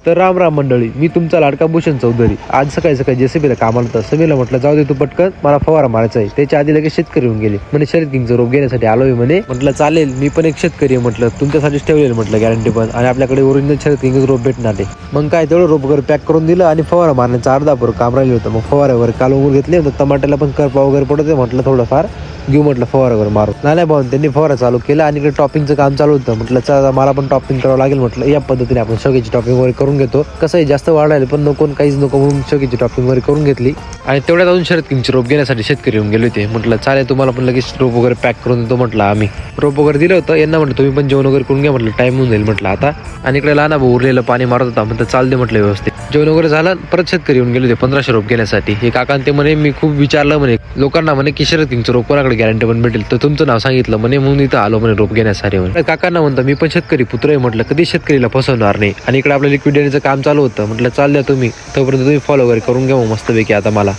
तर राम राम मंडळी, मी तुमचा लाडका भूषण चौधरी. आज सकाळी सकाळी जेसीबीला कामाला होतं. समीला म्हटलं जाऊ दे तू पटकन, मला फवारा मारायचा आहे. त्याच्या आधी लगेच शेतकरी येऊन गेले. म्हणे शरद किंगचं रोप घेण्यासाठी आलोय म्हणे. म्हटलं चालेल, मी पण एक शेतकरी आहे म्हटलं, तुमच्यासाठीच ठेवलेलं म्हटलं गॅरंटी पण, आणि आपल्याकडे ओरिजिनल शरद किंगचं रोप भेटणार आहे. मग काय तेवढं रोप वगैरे पॅक करून दिलं आणि फवारा मारण्याचा अर्धा पूर काम राहिलं होतं. मग फवारा वगैरे काल उमून घेतले. टमाट्याला पण करपा वगैरे पडत आहे म्हटलं, थोडंफार घेऊ म्हटलं फवारा वगैरे मारू. नाल्या भाऊन त्यांनी फवारा चालू केला आणि इकडे टॉपिंगचं काम चालू होतं. म्हटलं चला मला पण टॉपिंग करावं लागेल म्हटलं. या पद्धतीने आपण शेवग्याची टॉपिंग वगैरे करून घेतो. कसं आहे जास्त वाढायला पण नको काहीच नको म्हणून शेवग्याची टॉपिंग वगैरे करून घेतली. आणि तेवढ्यात अजून शरद किंगचे रोप घेण्यासाठी शेतकरी येऊन गेले होते. म्हटलं चालेल तुम्हाला पण लगेच रोप वगैरे पॅक करून देतो म्हटलं. आम्ही रोप वगैरे दिलं होतं यांना, म्हटलं तुम्ही पण जेवण वगैरे करून घ्या म्हटलं, टाइम होऊन जाईल म्हटलं आता. आणि इकडे लहान भाऊ उरलेलं पाणी मारत होता. म्हटलं चालते म्हटलं व्यवस्थित. जेवण वगैरे झालं. परत शेतकरी येऊन गेले होते 1500 रोप घेण्यासाठी. हे काका ते म्हणे, मी खूप विचारलं म्हणे लोकांना म्हणे की शरद किंगचं रोप कोणाकडे गॅरंटी पण भेटेल, तर तुमचं नाव सांगितलं म्हणे, म्हणून इथं आलो म्हणे रोप घेण्यासाठी. म्हणे काकांना म्हणतो मी पण शेतकरी पुत्र आहे म्हटलं, कधी शेतकरीला फसवणार नाही. आणि इकडे आपलं लिक्विड देण्याचं काम चालू होतं. म्हटलं चाल द्या तुम्ही, तोपर्यंत तुम्ही फॉलो वगैरे करून घ्या मस्तपैकी आता मला.